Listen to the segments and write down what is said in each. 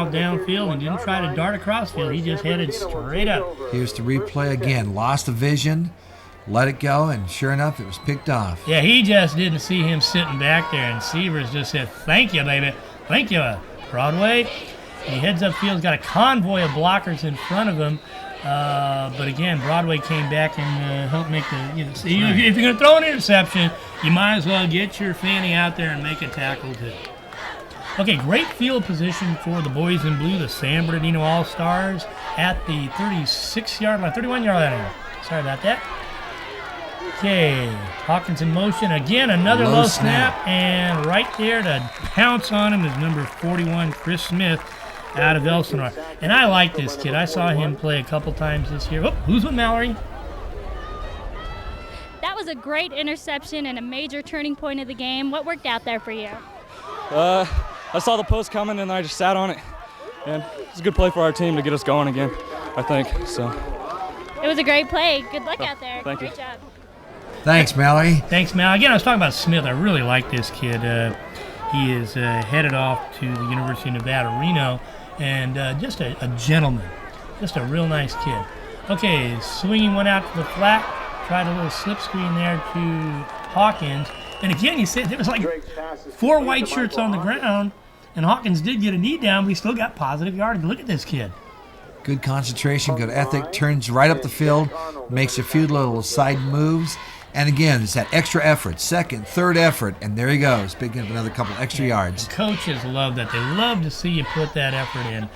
out downfield and didn't try to dart across field. He just headed straight up. Here's the replay again. Lost the vision, let it go, and sure enough, it was picked off. Yeah, he just didn't see him sitting back there, and Severs just said, "Thank you, baby. Thank you, Broadway." He heads upfield. He's got a convoy of blockers in front of him. But again, Broadway came back and helped make the. If you're going to throw an interception, you might as well get your fanny out there and make a tackle too. Okay, great field position for the boys in blue, the San Bernardino All-Stars, at the 36-yard line, 31-yard line. Sorry about that. Okay, Hawkins in motion. Again, another low snap. And right there to pounce on him is number 41, Chris Smith, out of Elsinore. And I like this kid. I saw him play a couple times this year. Oh, who's with Mallory? That was a great interception and a major turning point of the game. What worked out there for you? I saw the post coming and I just sat on it. And it's a good play for our team to get us going again, I think. So. It was a great play. Good luck out there. Thank you. Great job. Thanks, Mallory. Thanks, Mal. Again, I was talking about Smith. I really like this kid. He is headed off to the University of Nevada, Reno, and just a gentleman. Just a real nice kid. Okay, swinging one out to the flat. Tried a little slip screen there to Hawkins. And again, you said there was like 4 white shirts on the ground, and Hawkins did get a knee down, but he still got positive yardage. Look at this kid. Good concentration, good ethic, turns right up the field, makes a few little side moves. And again, it's that extra effort, second, third effort, and there he goes, picking up another couple extra yards. Coaches love that. They love to see you put that effort in.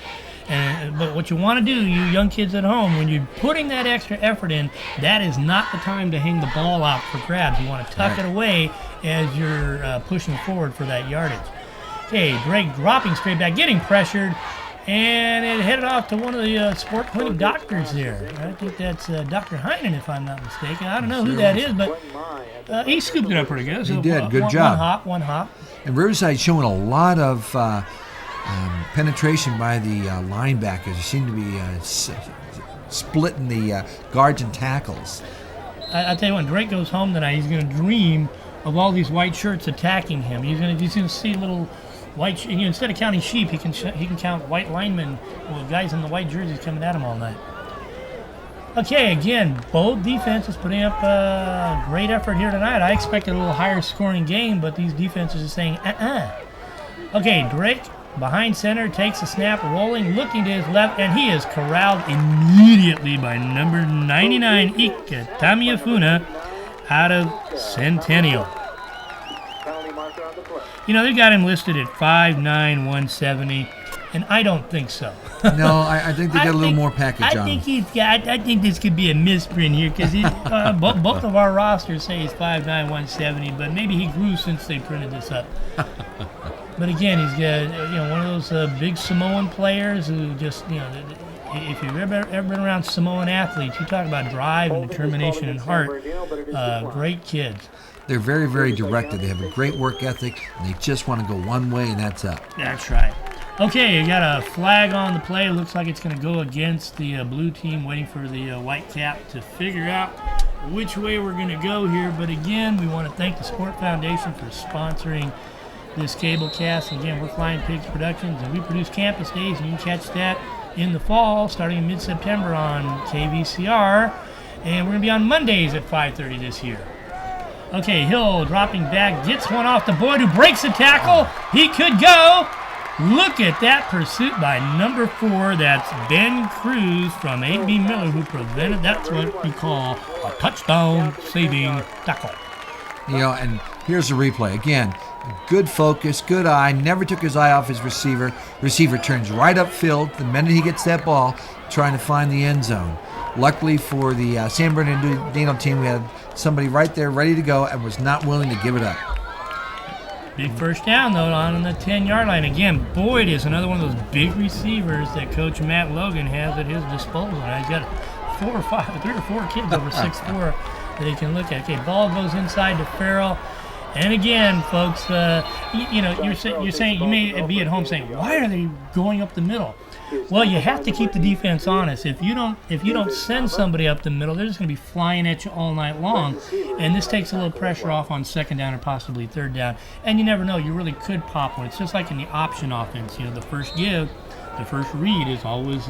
But what you want to do, you young kids at home, when you're putting that extra effort in, that is not the time to hang the ball out for grabs. You want to tuck it away as you're pushing forward for that yardage. Okay, Drake dropping straight back, getting pressured, and it headed off to one of the sport clinic doctors there. I think that's Dr. Heinen, if I'm not mistaken. I don't know who that is, but he scooped it up pretty good. So he did. Good job. One hop. And Riverside's showing a lot of penetration by the linebackers. They seem to be splitting the guards and tackles. I tell you what, when Drake goes home tonight, he's going to dream of all these white shirts attacking him. He's going to see little white. Instead of counting sheep, he can count white linemen, guys in the white jerseys coming at him all night. Okay, again, both defenses putting up a great effort here tonight. I expected a little higher scoring game, but these defenses are saying, Okay, Drake behind center, takes a snap, rolling, looking to his left, and he is corralled immediately by number 99, Ika Tamiafuna, out of Centennial. They've got him listed at 5'9", 170, and I don't think so. No, I think they got a little more package on him. I think this could be a misprint here because both of our rosters say he's 5'9", 170, but maybe he grew since they printed this up. But again, he's got one of those big Samoan players who just if you've ever been around Samoan athletes, you talk about drive and determination and heart. Great kids. They're very, very directed. They have a great work ethic, and they just want to go one way, and that's up. That's right. Okay, you got a flag on the play. Looks like it's going to go against the blue team, waiting for the white cap to figure out which way we're going to go here. But again, we want to thank the Sport Foundation for sponsoring this cable cast. Again, we're Flying Pigs Productions, and we produce Campus Days, and you can catch that in the fall, starting in mid-September on KVCR. And we're going to be on Mondays at 5:30 this year. Okay, Hill dropping back, gets one off the Boyd, who breaks a tackle. He could go. Look at that pursuit by number 4. That's Ben Cruz from A.B. Miller, who prevented. That's what we call a touchdown-saving tackle. And here's the replay. Again, good focus, good eye, never took his eye off his receiver. Receiver turns right upfield the minute he gets that ball, trying to find the end zone. Luckily for the San Bernardino team, we had somebody right there ready to go and was not willing to give it up. Big first down, though, on the 10-yard line. Again, Boyd is another one of those big receivers that Coach Matt Logan has at his disposal. He's got 3 or 4 kids over 6'4" that he can look at. Okay, ball goes inside to Farrell. And again, folks, you're saying, you may be at home saying, why are they going up the middle? Well, you have to keep the defense honest. If you don't send somebody up the middle, they're just going to be flying at you all night long. And this takes a little pressure off on second down or possibly third down. And you never know, you really could pop one. It's just like in the option offense. The first give, the first read is always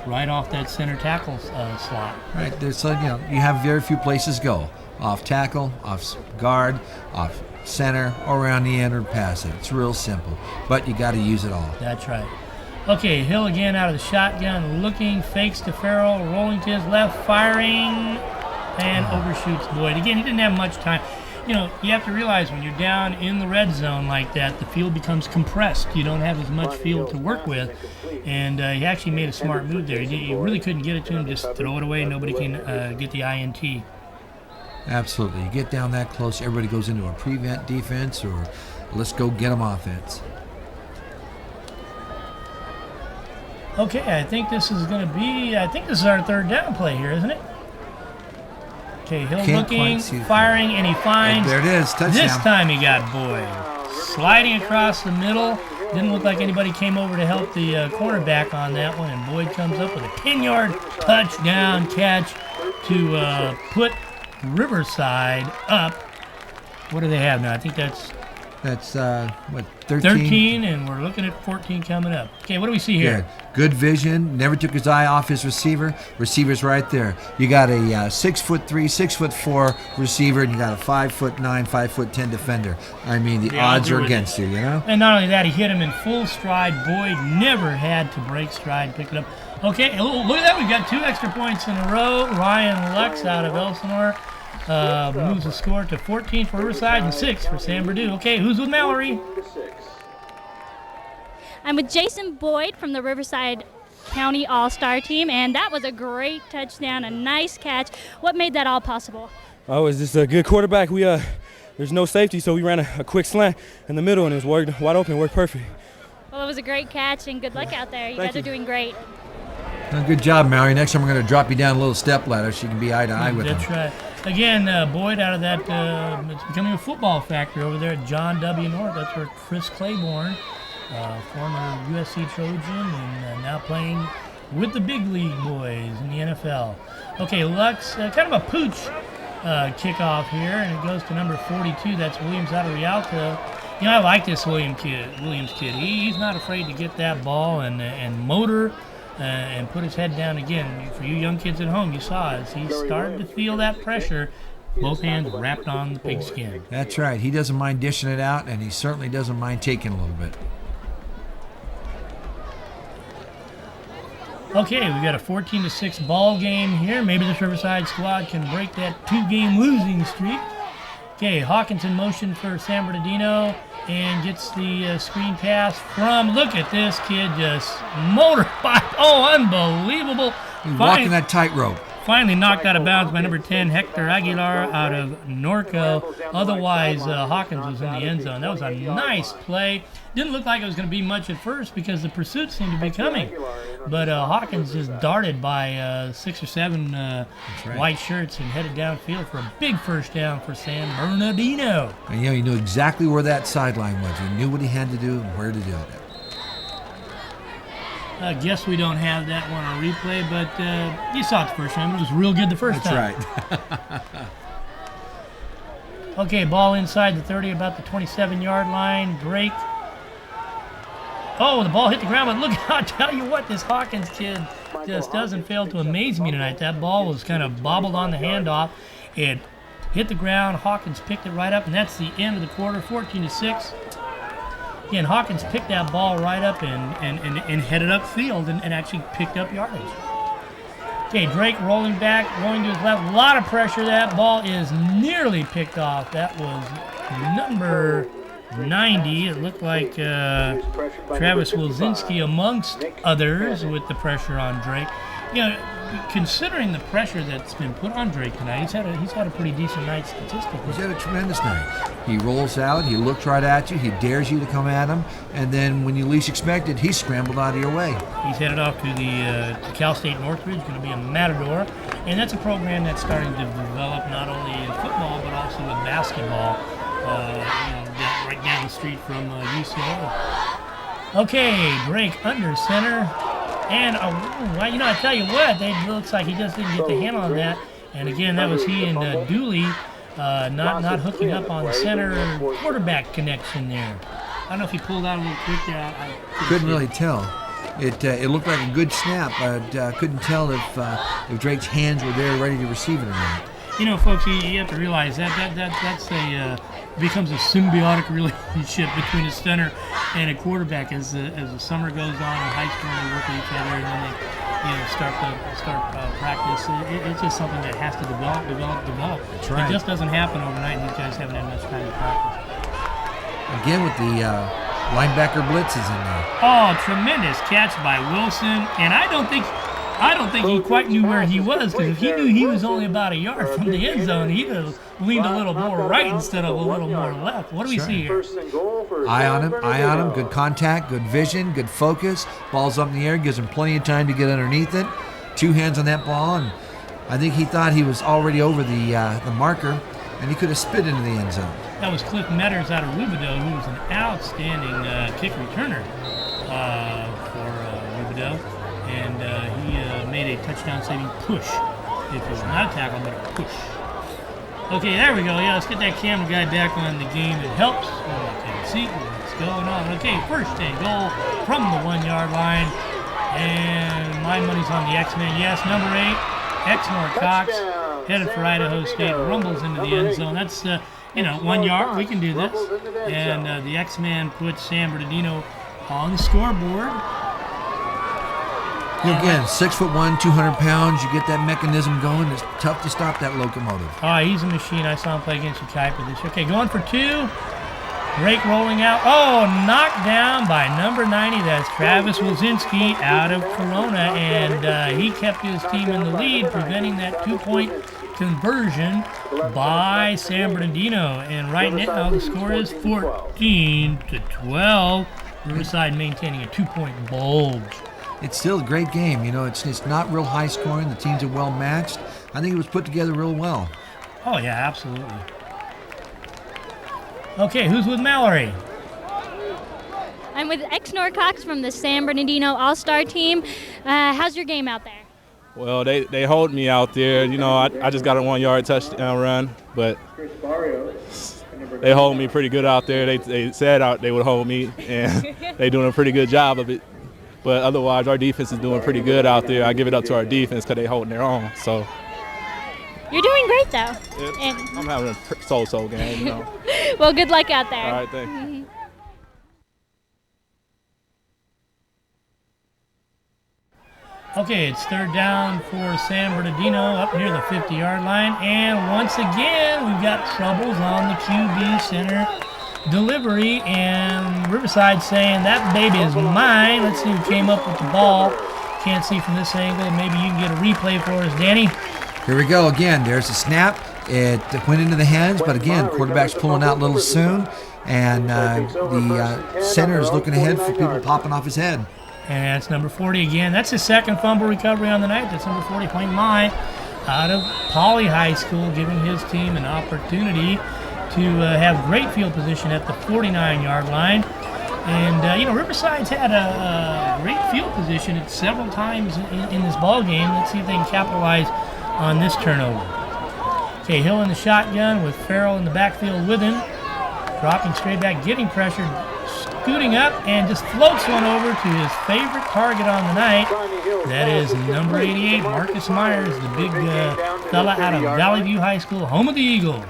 right off that center tackle slot. Right. There's you have very few places to go. Off tackle, off guard, off center, or around the end or pass it. It's real simple, but you got to use it all. That's right. Okay, Hill again out of the shotgun, looking, fakes to Farrell, rolling to his left, firing, and overshoots Boyd. Again, he didn't have much time. You have to realize when you're down in the red zone like that, the field becomes compressed. You don't have as much field to work with, and he actually made a smart move there. You really couldn't get it to him, just throw it away. Nobody can get the INT. Absolutely. You get down that close, everybody goes into a prevent defense or let's go get them offense. Okay, I think this is our third down play here, isn't it? Okay, Hill looking, firing, and he finds. There it is, touchdown. This time he got Boyd. Sliding across the middle. Didn't look like anybody came over to help the cornerback on that one, and Boyd comes up with a 10-yard touchdown catch to put Riverside up. What do they have now? I think that's 13? 13, and we're looking at 14 coming up. Okay, what do we see here? Good vision. Never took his eye off his receiver. Receiver's right there. You got a 6'3", 6'4" receiver, and you got a 5'9", 5'10" defender. I mean, the odds are against you, And not only that, he hit him in full stride. Boyd never had to break stride, pick it up. Okay, look at that. We've got 2 extra points in a row. Ryan Lux out of Elsinore moves the score to 14 for Riverside and 6 for San Bernardino. Okay, who's with Mallory? I'm with Jason Boyd from the Riverside County All-Star team, and that was a great touchdown, a nice catch. What made that all possible? Oh, it's just a good quarterback. There's no safety, so we ran a quick slant in the middle, and it was wide open, worked perfect. Well, it was a great catch, and good luck out there. You guys are doing great. Good job, Mallory. Next time we're going to drop you down a little step ladder so you can be eye to eye with him. That's right. Again, Boyd out of that, it's becoming a football factory over there at John W. North. That's where Chris Claiborne, former USC Trojan, and now playing with the big league boys in the NFL. Okay, Lux, kind of a pooch kickoff here, and it goes to number 42. That's Williams out of Rialto. I like this Williams kid. He's not afraid to get that ball and motor and put his head down again. For you young kids at home, you saw as he started to feel that pressure, both hands wrapped on the pigskin. That's right. He doesn't mind dishing it out, and he certainly doesn't mind taking a little bit. Okay, we got a 14-6 ball game here. Maybe this Riverside squad can break that 2-game losing streak. Okay, Hawkins in motion for San Bernardino and gets the screen pass from, look at this kid just motorbike. Oh, unbelievable. He's walking that tightrope. Finally knocked out of bounds by number 10, Hector Aguilar out of Norco. Otherwise, Hawkins was in the end zone. That was a nice play. Didn't look like it was going to be much at first because the pursuit seemed to be coming. But Hawkins just darted by 6 or 7 white shirts and headed downfield for a big first down for San Bernardino. And he knew exactly where that sideline was. He knew what he had to do and where to do it. I guess we don't have that one on replay, but you saw it the first time. It was real good the first time. That's right. Okay, ball inside the 30, about the 27-yard line. Drake. Oh, the ball hit the ground, but look, I'll tell you what, this Hawkins kid just doesn't fail to amaze me tonight. That ball was kind of bobbled on the handoff. It hit the ground. Hawkins picked it right up, and that's the end of the quarter, 14-6. Again, Hawkins picked that ball right up and headed upfield and actually picked up yardage. Okay, Drake rolling back, rolling to his left. A lot of pressure. That ball is nearly picked off. That was number 90. It looked like Travis Wilczynski amongst others with the pressure on Drake. Considering the pressure that's been put on Drake tonight, he's had a pretty decent night statistically. He's had a tremendous night. He rolls out, he looks right at you, he dares you to come at him, and then when you least expect it, he's scrambled out of your way. He's headed off to the to Cal State Northridge, going to be a Matador, and that's a program that's starting to develop not only in football but also with basketball, right down the street from UCLA. Okay, Drake under center. And, I tell you what, it looks like he just didn't get the handle on that. And again, that was he and Dooley not hooking up on the center quarterback connection there. I don't know if he pulled out a little quick there. Couldn't really tell. It looked like a good snap, but couldn't tell if Drake's hands were there ready to receive it or not. You know, folks, you have to realize that's becomes a symbiotic relationship between a center and a quarterback as the summer goes on in high school and they work with each other and then they start practice. It's just something that has to develop. That's right. It just doesn't happen overnight, and these guys haven't had much time to practice. Again with the linebacker blitzes in there. Oh, tremendous catch by Wilson, and I don't think he quite knew where he was, because if he knew he was only about a yard from the end zone, he'd have leaned a little more right instead of a little more left. What do we see here? Eye on him, good contact, good vision, good focus. Ball's up in the air, gives him plenty of time to get underneath it. 2 hands on that ball, and I think he thought he was already over the marker, and he could have spit into the end zone. That was Cliff Metters out of Rubidoux, who was an outstanding kick returner for Rubidoux. And he made a touchdown-saving push. It was not a tackle, but a push. Okay, there we go. Yeah, let's get that camera guy back on the game. It helps. Take a seat. What's going on? Okay, first and goal from the 1-yard line. And my money's on the X-Men. Yes, number 8, Exnor Cox, headed for Idaho State, rumbles into the end zone. That's, 1 yard. We can do this. And the X-Man puts San Bernardino on the scoreboard. Again, 6'1", 200 pounds. You get that mechanism going. It's tough to stop that locomotive. Oh, he's a machine. I saw him play against Ukaipa this year. Okay, going for 2. Drake rolling out. Oh, knocked down by number 90. That's Travis Wilczynski out of Corona, and he kept his team in the lead, preventing that 2-point conversion by San Bernardino. And right now the score is 14-12. Riverside maintaining a 2-point bulge. It's still a great game. It's not real high scoring. The teams are well matched. I think it was put together real well. Oh, yeah, absolutely. Okay, who's with Mallory? I'm with Exnor Cox from the San Bernardino All-Star team. How's your game out there? Well, they hold me out there. I just got a 1-yard touchdown run, but they hold me pretty good out there. They said they would hold me, and they're doing a pretty good job of it. But otherwise, our defense is doing pretty good out there. I give it up to our defense because they're holding their own. So you're doing great, though. I'm having a so-so game, Well, good luck out there. All right, thanks. Mm-hmm. Okay, it's 3rd down for San Bernardino up near the 50-yard line. And once again, we've got troubles on the QB center delivery, and Riverside saying that baby is mine. Let's see who came up with the ball. Can't see from this angle. Maybe you can get a replay for us, Danny. Here we go again. There's a snap. It went into the hands, but again, quarterback's pulling out a little soon, and the center is looking ahead for people popping off his head. And that's number 40 again. That's his 2nd fumble recovery on the night. That's number 40, Plain Mai, out of Poly High School, giving his team an opportunity to have great field position at the 49-yard line. And, Riverside's had a great field position at several times in this ball game. Let's see if they can capitalize on this turnover. Okay, Hill in the shotgun with Farrell in the backfield with him. Dropping straight back, getting pressured, scooting up, and just floats one over to his favorite target on the night. That is number 88, Marcus Myers, the big fella out of Valley View High School, home of the Eagles.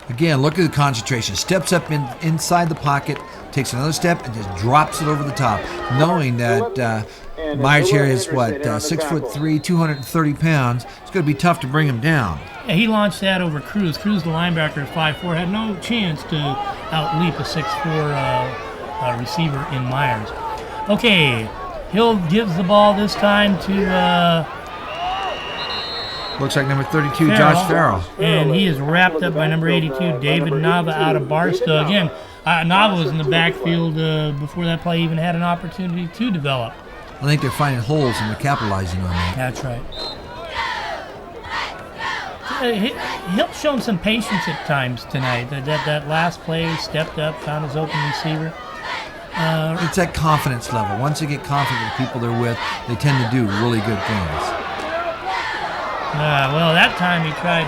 Again, look at the concentration. Steps up inside the pocket, takes another step, and just drops it over the top, knowing that Myers here is, 6'3", 230 pounds. It's going to be tough to bring him down. Yeah, he launched that over Cruz. Cruz, the linebacker, 5'4", had no chance to outleap a 6'4" receiver in Myers. Okay, Hill gives the ball this time to looks like number 32, Josh Farrell. And he is wrapped up by number 82, David Nava out of Barstow. Again, Nava was in the backfield before that play even had an opportunity to develop. I think they're finding holes and they're capitalizing on that. That's right. Hill's shown some patience at times tonight. That last play, stepped up, found his open receiver. It's that confidence level. Once they get confident with the people they're with, they tend to do really good things. Well, that time he tried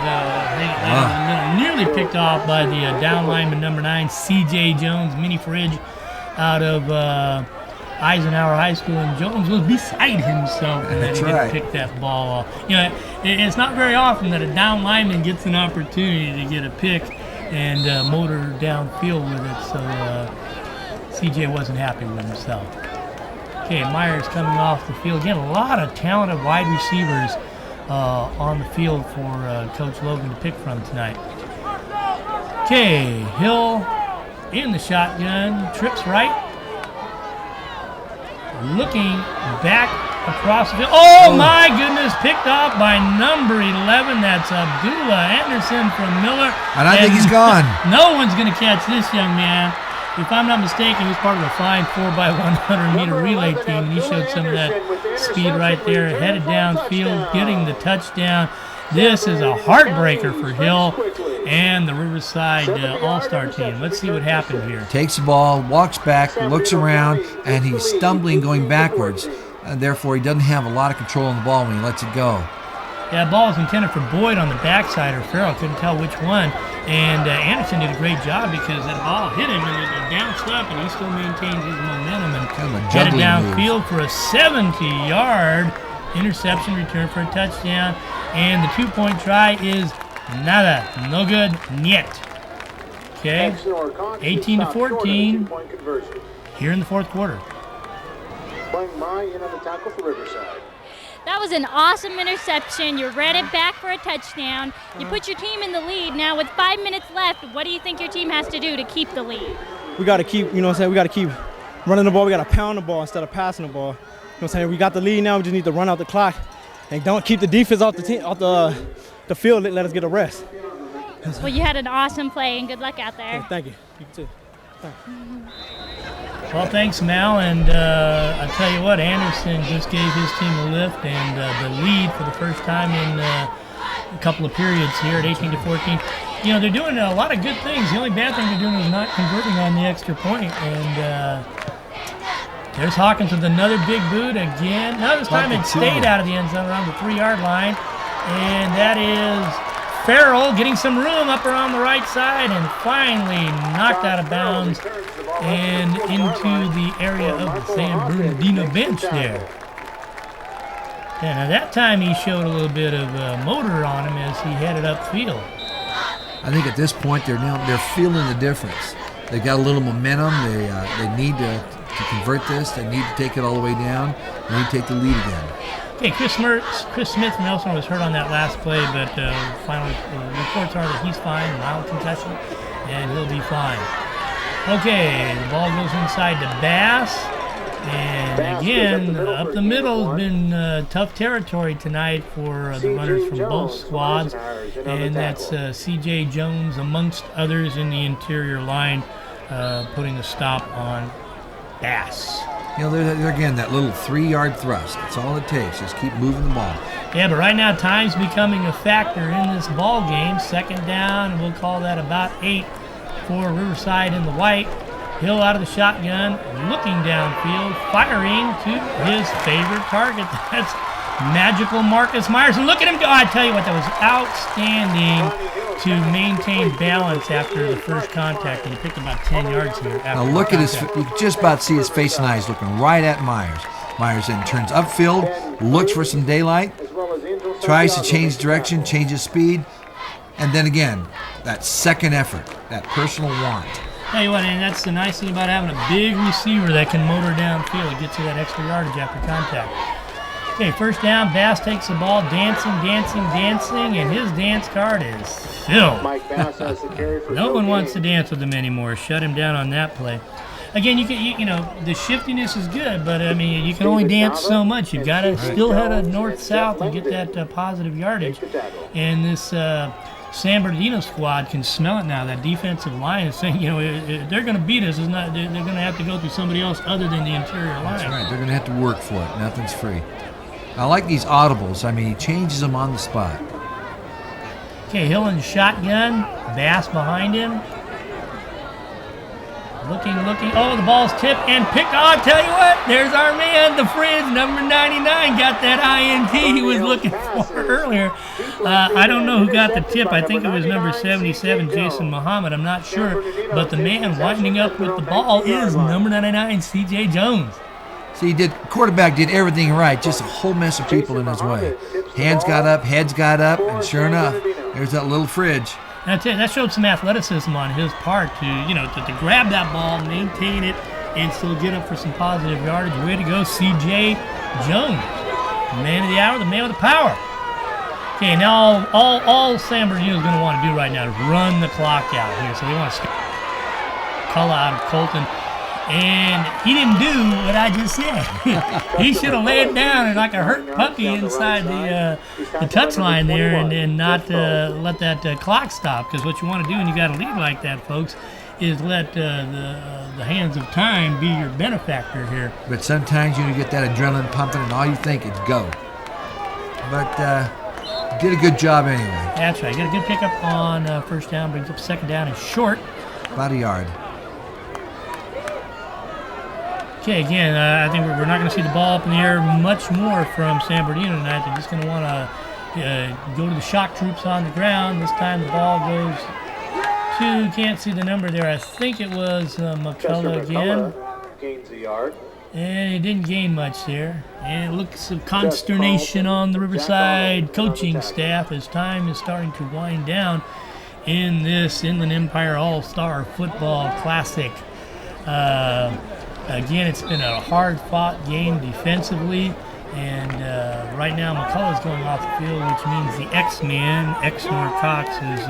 nearly picked off by the down lineman number 9, C.J. Jones, mini fridge out of Eisenhower High School, and Jones was beside himself and then he That's right. pick that ball off. You know, it's not very often that a down lineman gets an opportunity to get a pick and motor downfield with it, so CJ wasn't happy with himself. Okay, Myers coming off the field. Again, a lot of talented wide receivers on the field for Coach Logan to pick from tonight. Okay, Hill in the shotgun, trips right. Looking back across the field. Oh my goodness, picked off by number 11. That's Abdullah Anderson from Miller. And I think he's gone. No one's going to catch this young man. If I'm not mistaken, he's part of a fine 4x100 meter relay team, and he showed some of that speed right there, headed downfield, getting the touchdown. This is a heartbreaker for Hill and the Riverside All-Star team. Let's see what happened here. Takes the ball, walks back, looks around, and he's stumbling going backwards. And therefore, he doesn't have a lot of control on the ball when he lets it go. Yeah, ball was intended for Boyd on the backside, or Farrell, couldn't tell which one. And Anderson did a great job because that ball hit him and it bounced up, and he still maintained his momentum and Kind of a headed juggling downfield for a 70-yard interception return for a touchdown. And the 2-point try is nada, no good, niet. Okay, 18-14 here in the fourth quarter. That was an awesome interception. You read it back for a touchdown. You put your team in the lead. Now with 5 minutes left, what do you think your team has to do to keep the lead? We got to keep, you know what I'm saying, we got to keep running the ball. We got to pound the ball instead of passing the ball. You know what I'm saying? We got the lead now. We just need to run out the clock and don't keep the defense off the team, off the field. Let us get a rest. Well, you had an awesome play, and good luck out there. Okay, thank you. You too. Thanks. Well, thanks, Mal. And I tell you what, Anderson just gave his team a lift and the lead for the first time in a couple of periods here at 18-14. You know, they're doing a lot of good things. The only bad thing they're doing is not converting on the extra point. And there's Hawkins with another big boot again. Now this time it stayed out of the end zone around the 3-yard line. And that is Farrell getting some room up around the right side and finally knocked out of bounds and into the area of the San Bernardino bench there. And at that time he showed a little bit of motor on him as he headed upfield. I think at this point they're feeling the difference. They got a little momentum. They need to convert this. They need to take it all the way down. They need to take the lead again. Okay, Chris Smith from Elsinore was hurt on that last play, but final reports are that he's fine, mild concussion, and he'll be fine. Okay, the ball goes inside to Bass, and again, up the middle has been tough territory tonight for the runners from both squads, and that's C.J. Jones amongst others in the interior line, putting a stop on Bass. You know, they're again, that little 3-yard thrust. That's all it takes. Just keep moving the ball. Yeah, but right now time's becoming a factor in this ball game. Second down, and we'll call that about 8 for Riverside in the white. Hill out of the shotgun, looking downfield, firing to his favorite target. That's magical Marcus Myers. And look at him go. I tell you what, that was outstanding to maintain balance after the first contact. And he picked about 10 yards here. Now look at his, you can just about see his face and eyes looking right at Myers. Myers then turns upfield, looks for some daylight, tries to change direction, changes speed, and then again, that second effort, that personal want. Tell you what, and that's the nice thing about having a big receiver that can motor downfield. It gets you that extra yardage after contact. Okay, first down, Bass takes the ball, dancing, and his dance card is filled. No one wants to dance with him anymore. Shut him down on that play. Again, you know, the shiftiness is good, but I mean, you can only dance so much. You've got to still head a north-south and get that positive yardage. And this San Bernardino squad can smell it now. That defensive line is saying, you know, they're going to beat us. They're going to have to go through somebody else other than the interior line. That's right. They're going to have to work for it. Nothing's free. I like these audibles. I mean, he changes them on the spot. Okay, Hill in shotgun. Bass behind him. Looking. Oh, the ball's tipped and picked. Oh, I'll tell you what, there's our man, the Frizz, number 99, got that INT he was looking for earlier. I don't know who got the tip. I think it was number 77, Jason Muhammad. I'm not sure. But the man winding up with the ball is number 99, C.J. Jones. See, quarterback did everything right, just a whole mess of people in his way. Hands got up, heads got up, and sure enough, there's that little fridge. That's it. That showed some athleticism on his part to grab that ball, maintain it, and still get up for some positive yardage. Way to go, C.J. Jones. Man of the hour, the man with the power. Okay, now all San Bernardino is going to want to do right now is run the clock out here. So they want to cull out of Colton. And he didn't do what I just said. He should have laid down like a hurt puppy inside the touchline there and not let that clock stop. Because what you want to do when you got a lead like that, folks, is let the hands of time be your benefactor here. But sometimes you get that adrenaline pumping and all you think is go. But did a good job anyway. That's right. Got a good pickup on first down, brings up second down and short. About a yard. Okay, again, I think we're not going to see the ball up in the air much more from San Bernardino tonight. They're just going to want to go to the shock troops on the ground. This time the ball goes to, can't see the number there. I think it was McCullough again. Gains a yard. And he didn't gain much there. And it looks of consternation on the Riverside coaching staff as time is starting to wind down in this Inland Empire All-Star Football Classic. Again, it's been a hard-fought game defensively, and right now McCullough's going off the field, which means the X-Man, Exnor Cox, is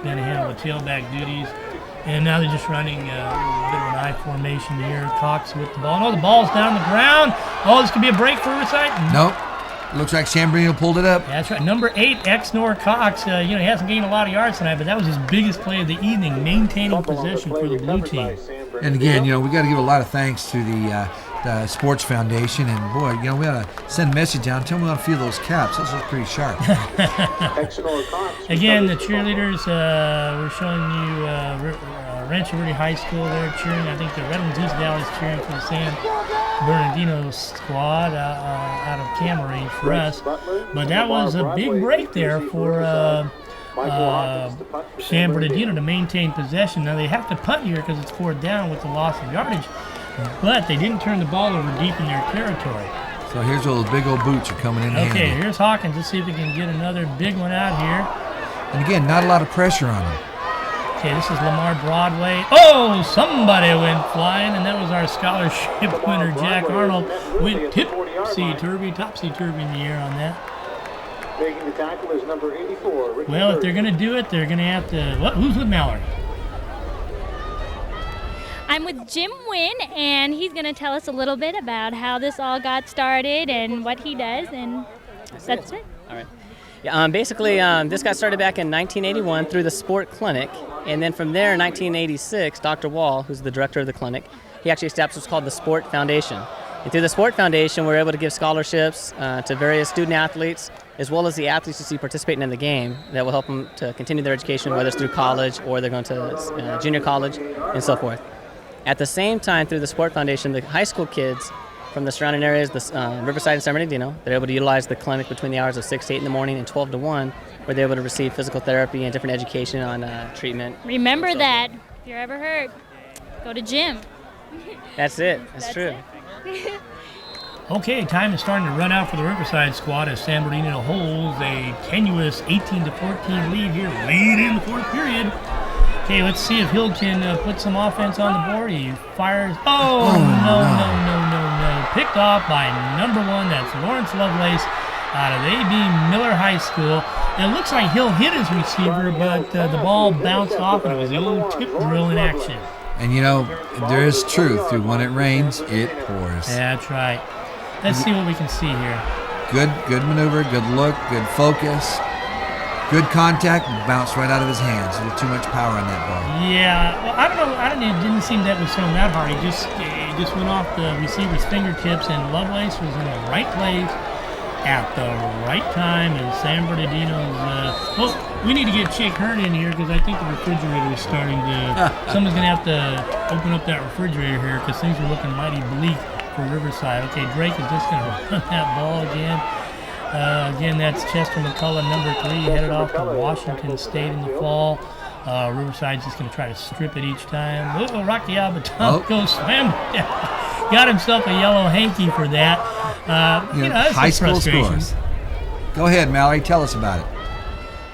going to handle the tailback duties. And now they're just running a little bit of an I formation here. Cox with the ball. No, the ball's down the ground. Oh, this could be a break for Riverside. Nope. Looks like San Bernardino pulled it up. That's right. Number 8, Exnor Cox. He hasn't gained a lot of yards tonight, but that was his biggest play of the evening, maintaining possession for the blue team. And again, we got to give a lot of thanks to the Sports Foundation. And boy, we got to send a message down. Tell them we want to feel those caps. Those look pretty sharp. Again, the cheerleaders, we're showing you Rancho Verde High School there cheering. I think the Redlands East Valley is cheering for the San Bernardino squad out of camera range for us. But that was a big break there for San Bernardino to maintain possession. Now they have to punt here because it's 4th down with the loss of yardage, but they didn't turn the ball over deep in their territory. So here's those big old boots are coming in handy. Okay, here's Hawkins. Let's see if we can get another big one out here. And again, not a lot of pressure on him. Okay, this is Lamar Broadway. Oh, somebody went flying, and that was our scholarship winner, Jack Arnold, went topsy-turvy in the air on that. Making the tackle is number 84. Ricky Well, if they're going to do it, they're going to have to. Who's with Mallory? I'm with Jim Wynn, and he's going to tell us a little bit about how this all got started and what he does, and that's it. All right. Yeah, basically, this got started back in 1981 through the Sport Clinic, and then from there in 1986, Dr. Wall, who's the director of the clinic, he actually established what's called the Sport Foundation. And through the Sport Foundation, we're able to give scholarships to various student athletes, as well as the athletes you see participating in the game that will help them to continue their education, whether it's through college or they're going to junior college and so forth. At the same time, through the Sport Foundation, the high school kids from the surrounding areas, the Riverside and San Bernardino, they're able to utilize the clinic between the hours of 6 to 8 in the morning and 12 to 1, where they're able to receive physical therapy and different education on treatment. Remember that. If you're ever hurt, go to gym. That's it. That's true. Okay, time is starting to run out for the Riverside squad as San Bernardino holds a tenuous 18-14 lead here late in the 4th period. Okay, let's see if Hill can put some offense on the board. He fires. Oh, no. Picked off by number 1. That's Lawrence Lovelace out of A.B. Miller High School. It looks like Hill hit his receiver, but the ball bounced off, and it was the old tip drill in action. And there is truth to when it rains, it pours. That's right. Let's see what we can see here. Good maneuver, good look, good focus, good contact, bounced right out of his hands. A little too much power on that ball. Yeah, well, I don't know. It didn't seem that was thrown that hard. It just went off the receiver's fingertips, and Lovelace was in the right place at the right time. And San Bernardino's. We need to get Chick Hearn in here because I think the refrigerator is starting to. Someone's going to have to open up that refrigerator here because things are looking mighty bleak for Riverside. Okay, Drake is just going to run that ball again. Again, that's Chester McCullough, number 3, headed off to Washington State in the fall. Riverside's just going to try to strip it each time. Rocky Albatonko swam down. got himself a yellow hanky for that. That's high some school frustration. scores. Go ahead, Mallory. Tell us about it.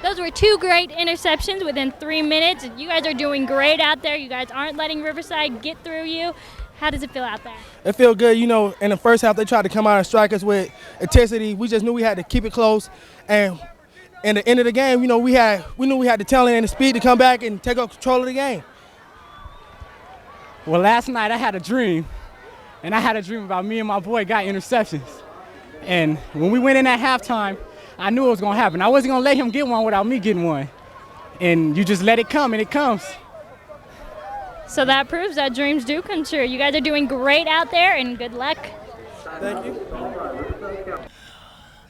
Those were 2 great interceptions within 3 minutes. You guys are doing great out there. You guys aren't letting Riverside get through you. How does it feel out there? It feel good. In the first half, they tried to come out and strike us with intensity. We just knew we had to keep it close. And in the end of the game, we knew we had the talent and the speed to come back and take control of the game. Well, last night I had a dream, and I had a dream about me and my boy got interceptions. And when we went in at halftime, I knew it was going to happen. I wasn't going to let him get one without me getting one. And you just let it come, and it comes. So that proves that dreams do come true. You guys are doing great out there, and good luck. Thank you.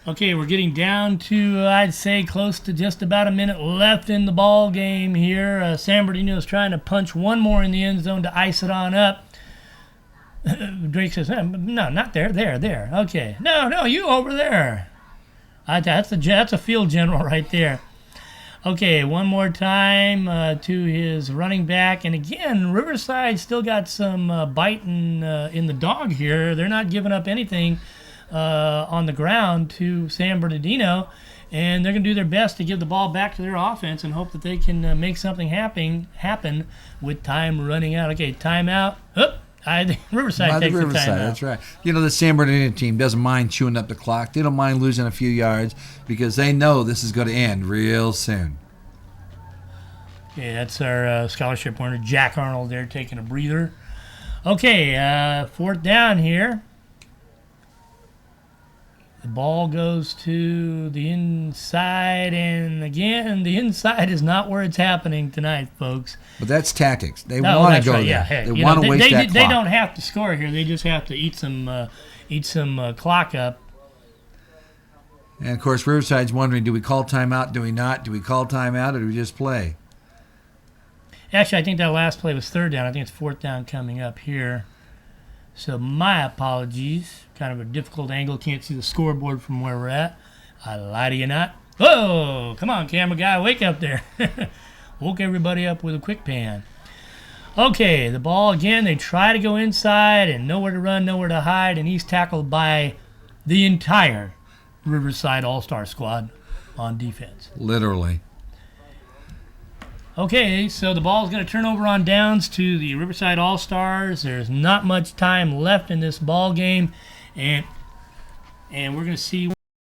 Okay, we're getting down to, I'd say, close to just about a minute left in the ball game here. San Bernardino is trying to punch one more in the end zone to ice it on up. Drake says, no, not there, there. Okay, no, you over there. That's a field general right there. Okay, one more time to his running back. And again, Riverside still got some biting in the dog here. They're not giving up anything on the ground to San Bernardino. And they're going to do their best to give the ball back to their offense and hope that they can make something happen with time running out. Okay, timeout. I think Riverside takes the timeout. That's right. The San Bernardino team doesn't mind chewing up the clock. They don't mind losing a few yards because they know this is going to end real soon. Okay, that's our scholarship winner, Jack Arnold there, taking a breather. Okay, fourth down here. The ball goes to the inside, and again, the inside is not where it's happening tonight, folks. But that's tactics. They want to go there. Yeah. Hey, they want to waste that clock. They don't have to score here. They just have to eat some clock up. And, of course, Riverside's wondering, do we call timeout? Do we not? Do we call timeout, or do we just play? Actually, I think that last play was third down. I think it's fourth down coming up here. So my apologies. Kind of a difficult angle. Can't see the scoreboard from where we're at. I lie to you not. Whoa! Come on, camera guy. Wake up there. Woke everybody up with a quick pan. Okay, the ball again. They try to go inside and nowhere to run, nowhere to hide. And he's tackled by the entire Riverside All-Star squad on defense. Literally. Okay, so the ball's going to turn over on downs to the Riverside All-Stars. There's not much time left in this ball game, and we're going to see